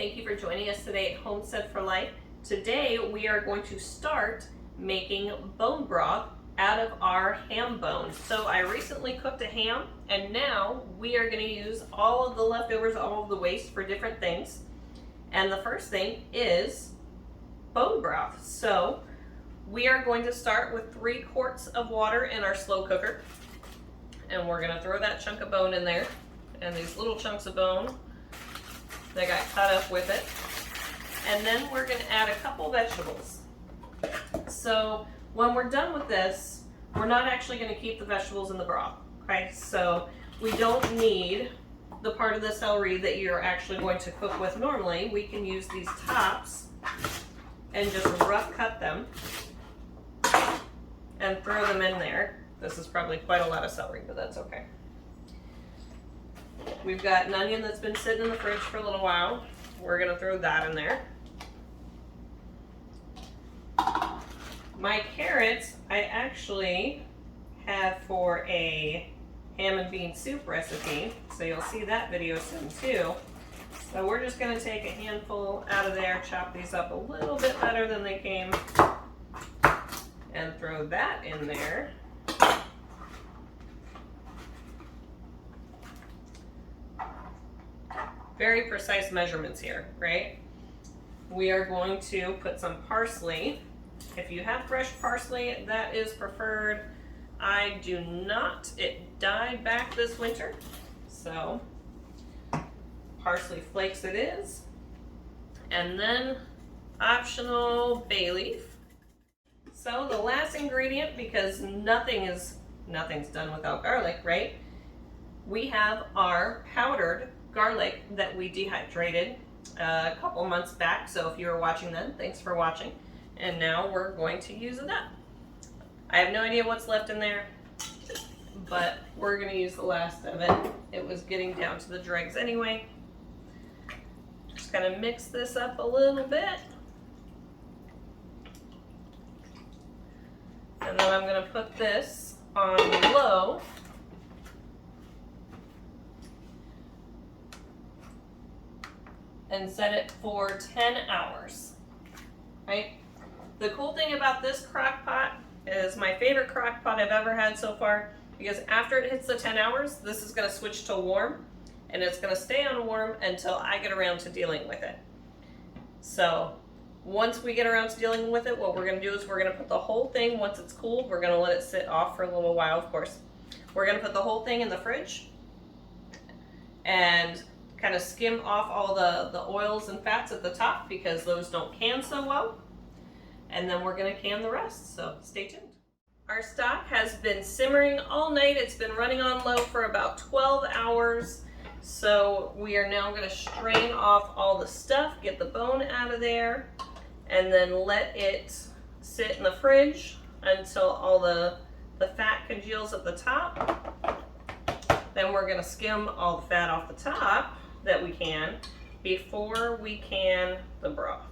Thank you for joining us today at Homestead for Life. Today we are going to start making bone broth out of our ham bones. So I recently cooked a ham and now we are going to use all of the leftovers, all of the waste for different things. And the first thing is bone broth. So we are going to start with 3 quarts of water in our slow cooker. And we're going to throw that chunk of bone in there and these little chunks of bone that got cut up with it. And then we're going to add a couple vegetables. So when we're done with this, we're not actually going to keep the vegetables in the broth, okay? So we don't need the part of the celery that you're actually going to cook with normally. We can use these tops and just rough cut them and throw them in there. This is probably quite a lot of celery, but that's okay. We've got an onion that's been sitting in the fridge for a little while. We're going to throw that in there. My carrots I actually have for a ham and bean soup recipe, so you'll see that video soon too. So we're just going to take a handful out of there, chop these up a little bit better than they came, and throw that in there. Very precise measurements here, right? We are going to put some parsley. If you have fresh parsley, that is preferred. I do not. It died back this winter, so parsley flakes it is. And then optional bay leaf. So the last ingredient, because nothing's done without garlic, right? We have our powdered garlic that we dehydrated a couple months back. So if you were watching then, thanks for watching. And now we're going to use it up. I have no idea what's left in there, but we're going to use the last of it. It was getting down to the dregs anyway. Just going to mix this up a little bit. And then I'm going to put this on low. And set it for 10 hours, right? The cool thing about this crock pot is my favorite crock pot I've ever had so far, because after it hits the 10 hours, this is gonna switch to warm, and it's gonna stay on warm until I get around to dealing with it. So once we get around to dealing with it, what we're gonna do is we're gonna put the whole thing, once it's cooled, we're gonna let it sit off for a little while, of course. We're gonna put the whole thing in the fridge and kind of skim off all the oils and fats at the top, because those don't can so well. And then we're going to can the rest, so stay tuned. Our stock has been simmering all night. It's been running on low for about 12 hours. So we are now going to strain off all the stuff, get the bone out of there, and then let it sit in the fridge until all the fat congeals at the top. Then we're going to skim all the fat off the top that we can before we can the broth.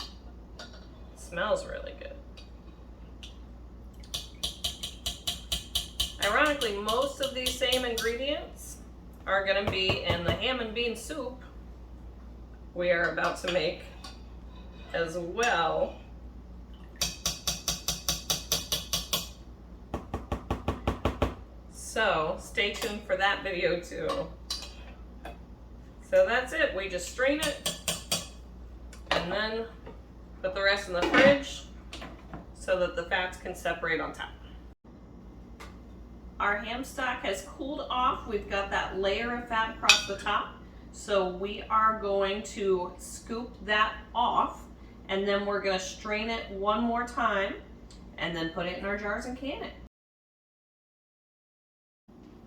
It smells really good. Ironically, most of these same ingredients are going to be in the ham and bean soup we are about to make as well. So stay tuned for that video too. So that's it. We just strain it and then put the rest in the fridge so that the fats can separate on top. Our ham stock has cooled off. We've got that layer of fat across the top. So we are going to scoop that off, and then we're going to strain it one more time and then put it in our jars and can it.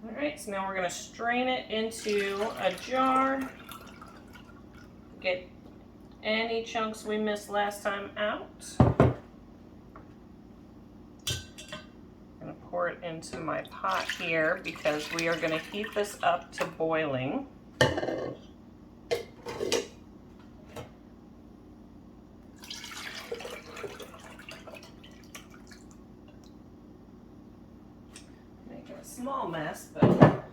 All right, so now we're going to strain it into a jar. Get any chunks we missed last time out. I'm going to pour it into my pot here because we are going to heat this up to boiling. small mess, but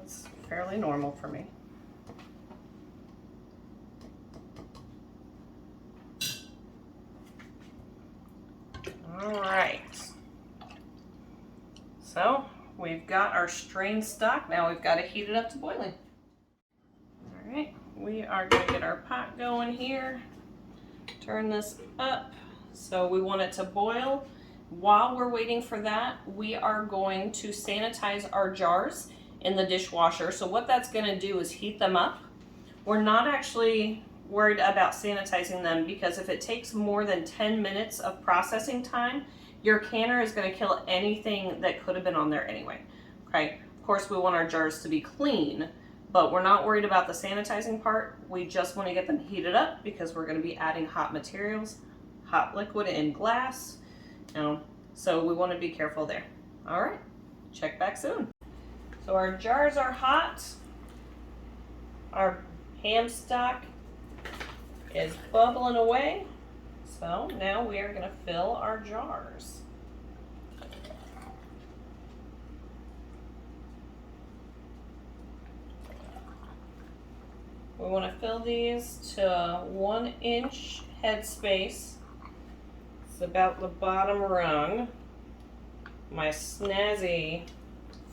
it's fairly normal for me. All right. So we've got our strained stock. Now we've got to heat it up to boiling. All right, we are going to get our pot going here. Turn this up. So we want it to boil. While we're waiting for that, we are going to sanitize our jars in the dishwasher. So what that's going to do is heat them up. We're not actually worried about sanitizing them because if it takes more than 10 minutes of processing time, your canner is going to kill anything that could have been on there anyway. Okay, of course we want our jars to be clean, but we're not worried about the sanitizing part. We just want to get them heated up because we're going to be adding hot materials, hot liquid in glass. So we want to be careful there. All right, check back soon. So our jars are hot. Our ham stock is bubbling away. So now we are going to fill our jars. We want to fill these to 1 inch head space. It's about the bottom rung. My snazzy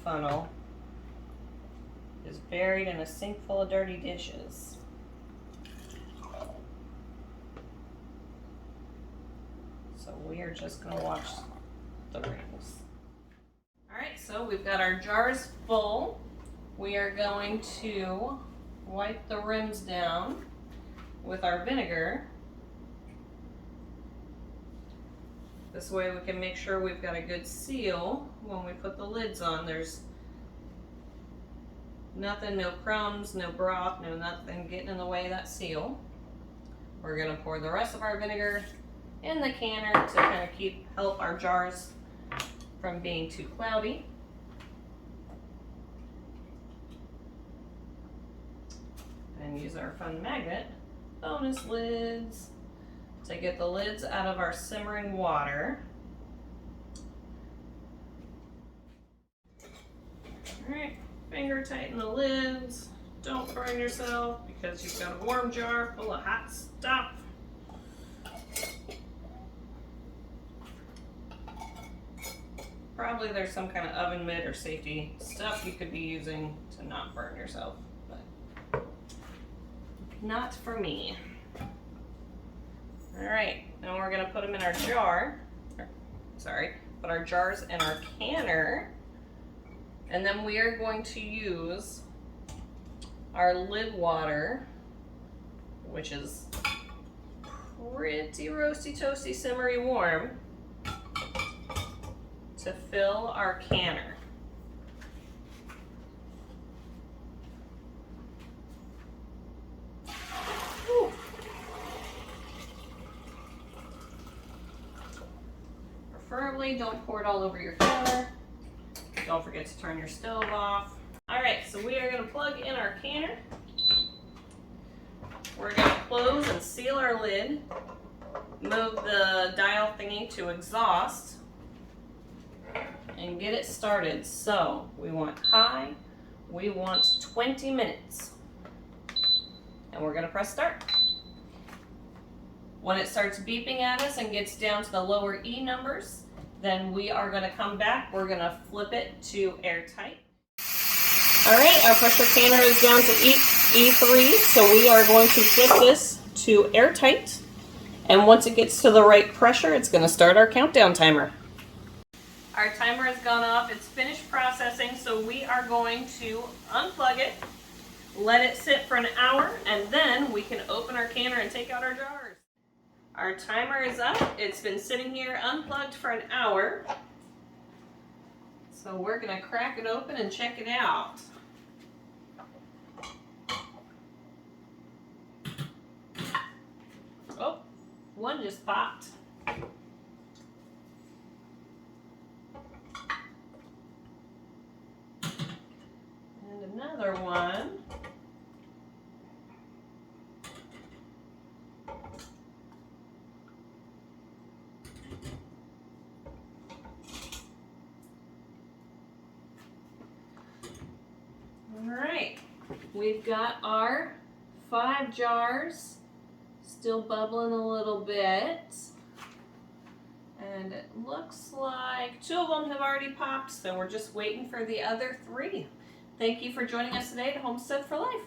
funnel is buried in a sink full of dirty dishes. So we are just going to wash the rings. All right, so we've got our jars full. We are going to wipe the rims down with our vinegar. This way we can make sure we've got a good seal when we put the lids on. There's nothing, no crumbs, no broth, no nothing getting in the way of that seal. We're going to pour the rest of our vinegar in the canner to kind of help our jars from being too cloudy. And use our fun magnet bonus lids to get the lids out of our simmering water. All right, finger tighten the lids. Don't burn yourself because you've got a warm jar full of hot stuff. Probably there's some kind of oven mitt or safety stuff you could be using to not burn yourself, but not for me. All right, now we're gonna put them in our jar. Put our jars in our canner. And then we are going to use our lid water, which is pretty roasty, toasty, simmery warm, to fill our canner. Whew. Preferably don't pour it all over your counter. Don't forget to turn your stove off. All right, so we are gonna plug in our canner. We're gonna close and seal our lid. Move the dial thingy to exhaust and get it started. So we want high, we want 20 minutes. And we're gonna press start. When it starts beeping at us and gets down to the lower E numbers, then we are gonna come back. We're gonna flip it to airtight. All right, our pressure canner is down to E3, so we are going to flip this to airtight. And once it gets to the right pressure, it's gonna start our countdown timer. Our timer has gone off, it's finished processing, so we are going to unplug it, let it sit for an hour, and then we can open our canner and take out our jars. Our timer is up, it's been sitting here unplugged for an hour. So we're gonna crack it open and check it out. Oh, one just popped. And another one. right, we've got our 5 jars, still bubbling a little bit. And it looks like 2 of them have already popped, so we're just waiting for the other 3. Thank you for joining us today at Homestead for Life.